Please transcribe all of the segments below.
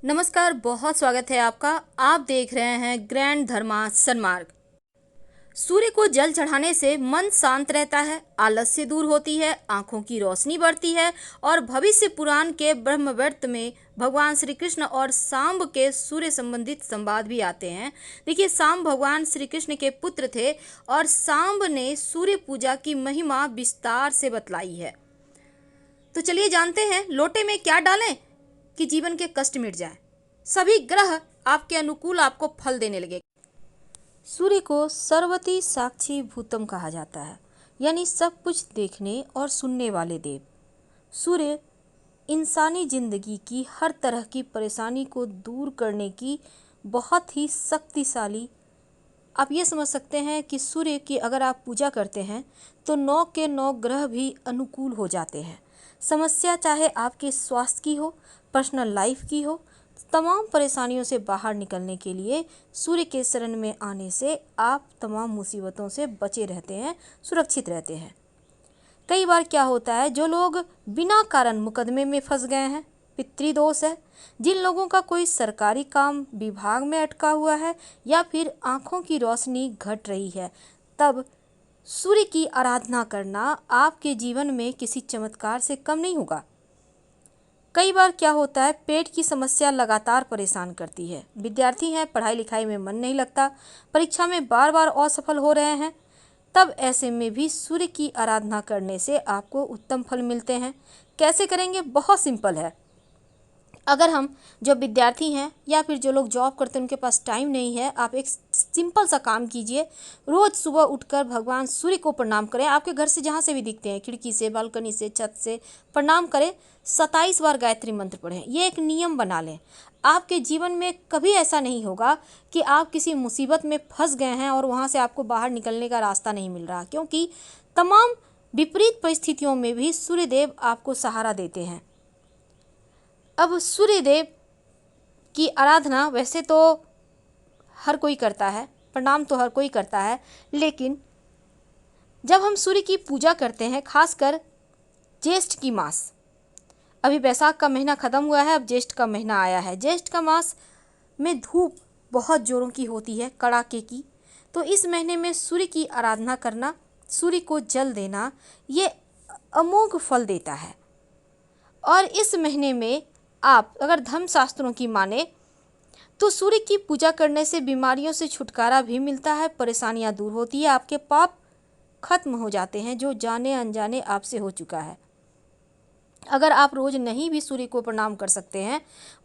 नमस्कार, बहुत स्वागत है आपका। आप देख रहे हैं ग्रैंड धर्मा सन्मार्ग। सूर्य को जल चढ़ाने से मन शांत रहता है, आलस्य दूर होती है, आंखों की रोशनी बढ़ती है और भविष्य पुराण के ब्रह्मवर्त में भगवान श्री कृष्ण और सांब के सूर्य संबंधित संवाद भी आते हैं। देखिए, सांब भगवान श्री कृष्ण के पुत्र थे और सांब ने सूर्य पूजा की महिमा विस्तार से बतलाई है। तो चलिए जानते हैं, लोटे में क्या डालें कि जीवन के कष्ट मिट जाए। सभी ग्रह आपके अनुकूल आपको फल देने लगे। सूर्य को सर्वति साक्षी भूतम कहा जाता है, यानी सब कुछ देखने और सुनने वाले देव। सूर्य इंसानी जिंदगी की हर तरह की परेशानी को दूर करने की बहुत ही शक्तिशाली, आप ये समझ सकते हैं कि सूर्य की अगर आप पूजा करते हैं तो 9 के 9 ग्रह भी अनुकूल हो जाते हैं। समस्या चाहे आपके स्वास्थ्य की हो, पर्सनल लाइफ की हो, तमाम परेशानियों से बाहर निकलने के लिए सूर्य के शरण में आने से आप तमाम मुसीबतों से बचे रहते हैं, सुरक्षित रहते हैं। कई बार क्या होता है, जो लोग बिना कारण मुकदमे में फंस गए हैं, पितृदोष है, जिन लोगों का कोई सरकारी काम विभाग में अटका हुआ है या फिर आंखों की रोशनी घट रही है, तब सूर्य की आराधना करना आपके जीवन में किसी चमत्कार से कम नहीं होगा। कई बार क्या होता है, पेट की समस्या लगातार परेशान करती है। विद्यार्थी हैं, पढ़ाई लिखाई में मन नहीं लगता, परीक्षा में बार बार असफल हो रहे हैं, तब ऐसे में भी सूर्य की आराधना करने से आपको उत्तम फल मिलते हैं। कैसे करेंगे? बहुत सिंपल है। अगर हम जो विद्यार्थी हैं या फिर जो लोग जॉब करते हैं उनके पास टाइम नहीं है, आप एक सिंपल सा काम कीजिए। रोज़ सुबह उठकर भगवान सूर्य को प्रणाम करें। आपके घर से जहाँ से भी दिखते हैं, खिड़की से, बालकनी से, छत से प्रणाम करें। 27 बार गायत्री मंत्र पढ़ें। ये एक नियम बना लें। आपके जीवन में कभी ऐसा नहीं होगा कि आप किसी मुसीबत में फंस गए हैं और वहाँ से आपको बाहर निकलने का रास्ता नहीं मिल रहा, क्योंकि तमाम विपरीत परिस्थितियों में भी सूर्यदेव आपको सहारा देते हैं। अब सूर्यदेव की आराधना वैसे तो हर कोई करता है, प्रणाम तो हर कोई करता है, लेकिन जब हम सूर्य की पूजा करते हैं, खासकर ज्येष्ठ की मास, अभी बैसाख का महीना ख़त्म हुआ है, अब ज्येष्ठ का महीना आया है। ज्येष्ठ का मास में धूप बहुत जोरों की होती है, कड़ाके की। तो इस महीने में सूर्य की आराधना करना, सूर्य को जल देना, ये अमोघ फल देता है। और इस महीने में आप अगर धर्मशास्त्रों की माने तो सूर्य की पूजा करने से बीमारियों से छुटकारा भी मिलता है, परेशानियां दूर होती है, आपके पाप खत्म हो जाते हैं जो जाने अनजाने आपसे हो चुका है। अगर आप रोज नहीं भी सूर्य को प्रणाम कर सकते हैं,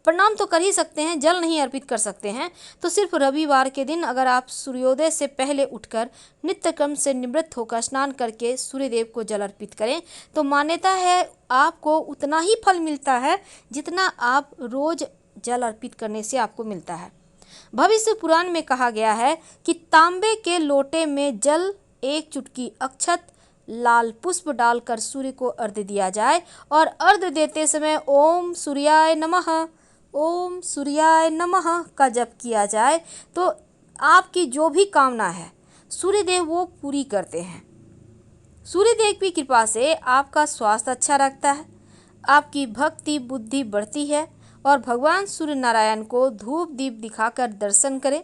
प्रणाम तो कर ही सकते हैं, जल नहीं अर्पित कर सकते हैं, तो सिर्फ रविवार के दिन अगर आप सूर्योदय से पहले उठकर नित्य क्रम से निवृत्त होकर स्नान करके सूर्यदेव को जल अर्पित करें, तो मान्यता है आपको उतना ही फल मिलता है जितना आप रोज जल अर्पित करने से आपको मिलता है। भविष्य पुराण में कहा गया है कि तांबे के लोटे में जल, 1 चुटकी अक्षत, लाल पुष्प डालकर सूर्य को अर्घ्य दिया जाए और अर्घ्य देते समय ओम सूर्याय नमः, ओम सूर्याय नमः का जप किया जाए तो आपकी जो भी कामना है सूर्यदेव वो पूरी करते हैं। सूर्यदेव की कृपा से आपका स्वास्थ्य अच्छा रखता है, आपकी भक्ति बुद्धि बढ़ती है और भगवान सूर्य नारायण को धूप दीप दिखाकर दर्शन करें।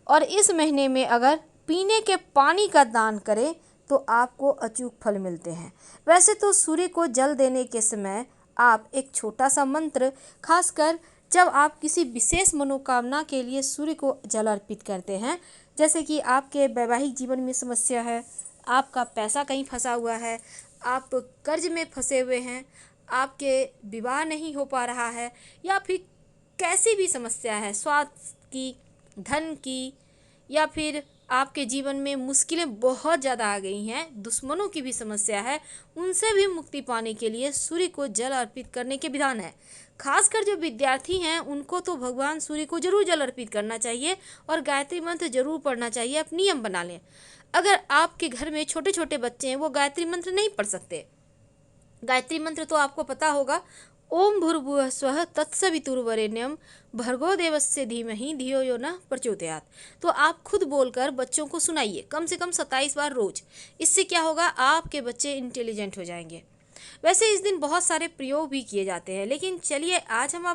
और इस महीने में अगर पीने के पानी का दान करें तो आपको अचूक फल मिलते हैं। वैसे तो सूर्य को जल देने के समय आप एक छोटा सा मंत्र, खासकर जब आप किसी विशेष मनोकामना के लिए सूर्य को जल अर्पित करते हैं, जैसे कि आपके वैवाहिक जीवन में समस्या है, आपका पैसा कहीं फंसा हुआ है, आप कर्ज में फंसे हुए हैं, आपके विवाह नहीं हो पा रहा है, या फिर कैसी भी समस्या है, स्वास्थ्य की, धन की, या फिर आपके जीवन में मुश्किलें बहुत ज़्यादा आ गई हैं, दुश्मनों की भी समस्या है, उनसे भी मुक्ति पाने के लिए सूर्य को जल अर्पित करने के विधान है। खासकर जो विद्यार्थी हैं उनको तो भगवान सूर्य को जरूर जल अर्पित करना चाहिए और गायत्री मंत्र जरूर पढ़ना चाहिए। आप नियम बना लें। अगर आपके घर में छोटे छोटे बच्चे हैं, वो गायत्री मंत्र नहीं पढ़ सकते, गायत्री मंत्र तो आपको पता होगा, ओम भूर्भुवः स्वः तत्सवितुर्वरेण्यं भर्गो देवस्य धीमहि धियो यो नः प्रचोदयात्। तो आप खुद बोलकर बच्चों को सुनाइए, कम से कम 27 बार रोज। इससे क्या होगा, आपके बच्चे इंटेलिजेंट हो जाएंगे। वैसे इस दिन बहुत सारे प्रयोग भी किए जाते हैं, लेकिन चलिए आज हम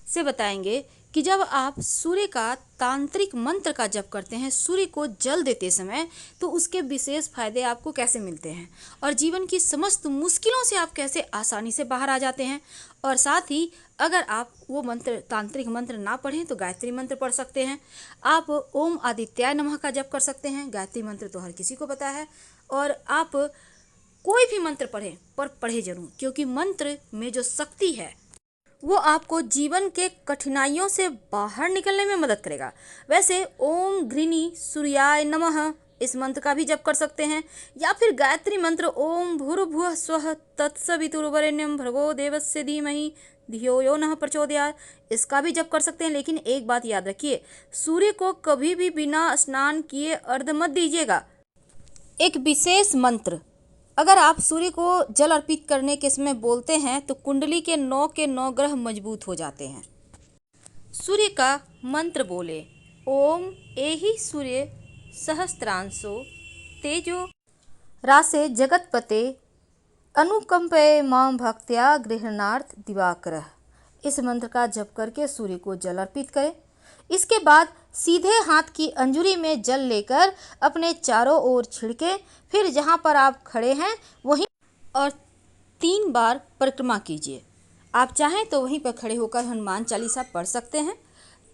से बताएंगे कि जब आप सूर्य का तांत्रिक मंत्र का जप करते हैं सूर्य को जल देते समय, तो उसके विशेष फायदे आपको कैसे मिलते हैं और जीवन की समस्त मुश्किलों से आप कैसे आसानी से बाहर आ जाते हैं। और साथ ही अगर आप वो मंत्र तांत्रिक मंत्र ना पढ़ें तो गायत्री मंत्र पढ़ सकते हैं। आप ओम आदित्याय नमः का जप कर सकते हैं। गायत्री मंत्र तो हर किसी को पता है। और आप कोई भी मंत्र पढ़ें, पर पढ़े जरूर, क्योंकि मंत्र में जो शक्ति है वो आपको जीवन के कठिनाइयों से बाहर निकलने में मदद करेगा। वैसे ओम घृणी सूर्याय नमः इस मंत्र का भी जप कर सकते हैं, या फिर गायत्री मंत्र ओम भूर्भुवः स्वः तत्सवितुर्वरेण्यं भर्गो देवस्य धीमहि धियो यो नः प्रचोदयात् इसका भी जप कर सकते हैं। लेकिन एक बात याद रखिए, सूर्य को कभी भी बिना स्नान किए अर्घ्य मत दीजिएगा। एक विशेष मंत्र अगर आप सूर्य को जल अर्पित करने के समय बोलते हैं तो कुंडली के 9 ग्रह मजबूत हो जाते हैं। सूर्य का मंत्र बोले, ओम एहि सूर्य सहस्त्रांशो तेजो रासे जगतपते अनुकंपे मां भक्त्या गृहणार्थ दिवाकर। इस मंत्र का जप करके सूर्य को जल अर्पित करें। इसके बाद सीधे हाथ की अंजुरी में जल लेकर अपने चारों ओर छिड़के, फिर जहां पर आप खड़े हैं वहीं और 3 बार परिक्रमा कीजिए। आप चाहें तो वहीं पर खड़े होकर हनुमान चालीसा पढ़ सकते हैं,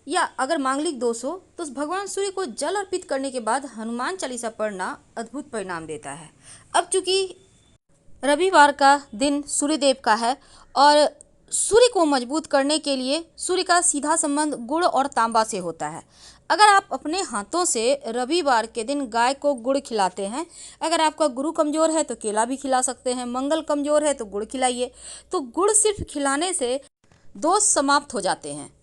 या अगर मांगलिक दोष हो तो भगवान सूर्य को जल अर्पित करने के बाद हनुमान चालीसा पढ़ना अद्भुत परिणाम देता है। अब चूंकि रविवार का दिन सूर्यदेव का है और सूर्य को मजबूत करने के लिए सूर्य का सीधा संबंध गुड़ और तांबा से होता है। अगर आप अपने हाथों से रविवार के दिन गाय को गुड़ खिलाते हैं, अगर आपका गुरु कमज़ोर है तो केला भी खिला सकते हैं, मंगल कमज़ोर है तो गुड़ खिलाइए। तो गुड़ सिर्फ खिलाने से दोष समाप्त हो जाते हैं।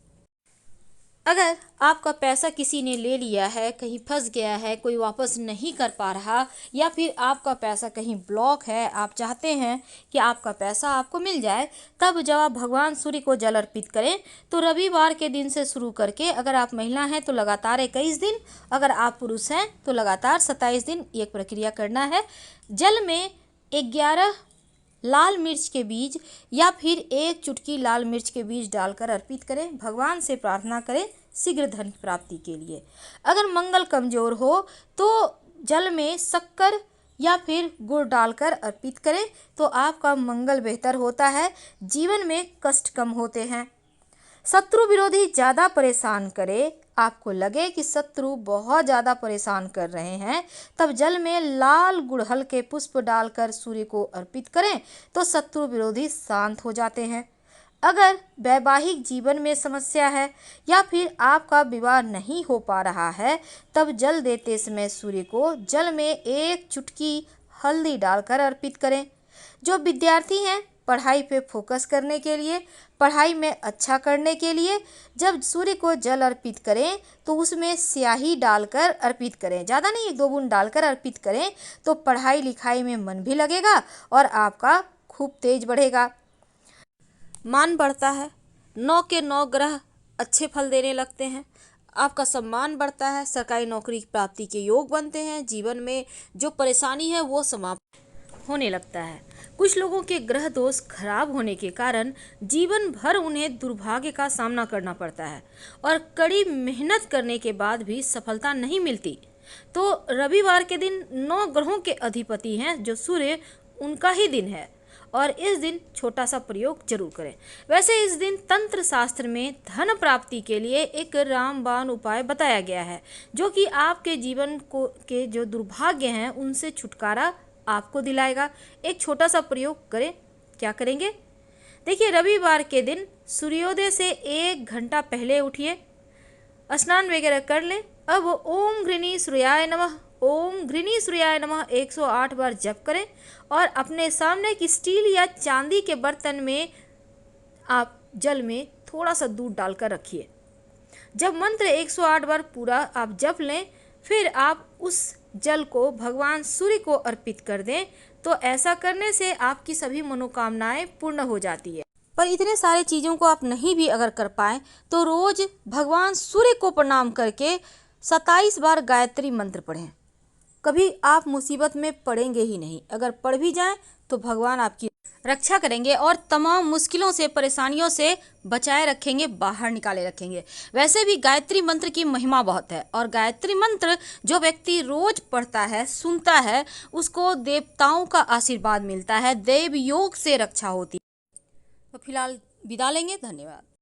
अगर आपका पैसा किसी ने ले लिया है, कहीं फंस गया है, कोई वापस नहीं कर पा रहा, या फिर आपका पैसा कहीं ब्लॉक है, आप चाहते हैं कि आपका पैसा आपको मिल जाए, तब जब आप भगवान सूर्य को जल अर्पित करें तो रविवार के दिन से शुरू करके, अगर आप महिला हैं तो लगातार 21 दिन, अगर आप पुरुष हैं तो लगातार 27 दिन ये प्रक्रिया करना है। जल में 11 लाल मिर्च के बीज या फिर 1 चुटकी लाल मिर्च के बीज डालकर अर्पित करें। भगवान से प्रार्थना करें शीघ्र धन प्राप्ति के लिए। अगर मंगल कमजोर हो तो जल में शक्कर या फिर गुड़ डालकर अर्पित करें तो आपका मंगल बेहतर होता है, जीवन में कष्ट कम होते हैं। शत्रु विरोधी ज़्यादा परेशान करे, आपको लगे कि शत्रु बहुत ज़्यादा परेशान कर रहे हैं, तब जल में लाल गुड़हल के पुष्प डालकर सूर्य को अर्पित करें तो शत्रु विरोधी शांत हो जाते हैं। अगर वैवाहिक जीवन में समस्या है या फिर आपका विवाह नहीं हो पा रहा है, तब जल देते समय सूर्य को जल में 1 चुटकी हल्दी डालकर अर्पित करें। जो विद्यार्थी हैं पढ़ाई पे फोकस करने के लिए, पढ़ाई में अच्छा करने के लिए जब सूर्य को जल अर्पित करें तो उसमें स्याही डालकर अर्पित करें। ज़्यादा नहीं, 1-2 बूंद डालकर अर्पित करें तो पढ़ाई लिखाई में मन भी लगेगा और आपका खूब तेज बढ़ेगा, मान बढ़ता है। 9 के 9 ग्रह अच्छे फल देने लगते हैं, आपका सम्मान बढ़ता है, सरकारी नौकरी की प्राप्ति के योग बनते हैं, जीवन में जो परेशानी है वो समाप्त होने लगता है। कुछ लोगों के ग्रह दोष खराब होने के कारण जीवन भर उन्हें दुर्भाग्य का सामना करना पड़ता है और कड़ी मेहनत करने के बाद भी सफलता नहीं मिलती। तो रविवार के दिन 9 ग्रहों के अधिपति हैं जो सूर्य, उनका ही दिन है और इस दिन छोटा सा प्रयोग जरूर करें। वैसे इस दिन तंत्र शास्त्र में धन प्राप्ति के लिए एक रामबाण उपाय बताया गया है जो कि आपके जीवन को के जो दुर्भाग्य हैं उनसे छुटकारा आपको दिलाएगा। एक छोटा सा प्रयोग करें। क्या करेंगे? देखिए, रविवार के दिन सूर्योदय से 1 घंटा पहले उठिए, स्नान वगैरह कर लें। अब ओम घृणी सूर्याय नमः, ओम घृणी सूर्याय नमः 108 बार जप करें और अपने सामने की स्टील या चांदी के बर्तन में आप जल में थोड़ा सा दूध डालकर रखिए। जब मंत्र 108 बार पूरा आप जप लें, फिर आप उस जल को भगवान सूर्य को अर्पित कर दें, तो ऐसा करने से आपकी सभी मनोकामनाएं पूर्ण हो जाती है। पर इतने सारे चीज़ों को आप नहीं भी अगर कर पाएँ तो रोज भगवान सूर्य को प्रणाम करके 27 बार गायत्री मंत्र पढ़ें। कभी आप मुसीबत में पड़ेंगे ही नहीं। अगर पड़ भी जाएं तो भगवान आपकी रक्षा करेंगे और तमाम मुश्किलों से, परेशानियों से बचाए रखेंगे, बाहर निकाले रखेंगे। वैसे भी गायत्री मंत्र की महिमा बहुत है और गायत्री मंत्र जो व्यक्ति रोज पढ़ता है, सुनता है, उसको देवताओं का आशीर्वाद मिलता है, देव योग से रक्षा होती है। तो फिलहाल विदा लेंगे। धन्यवाद।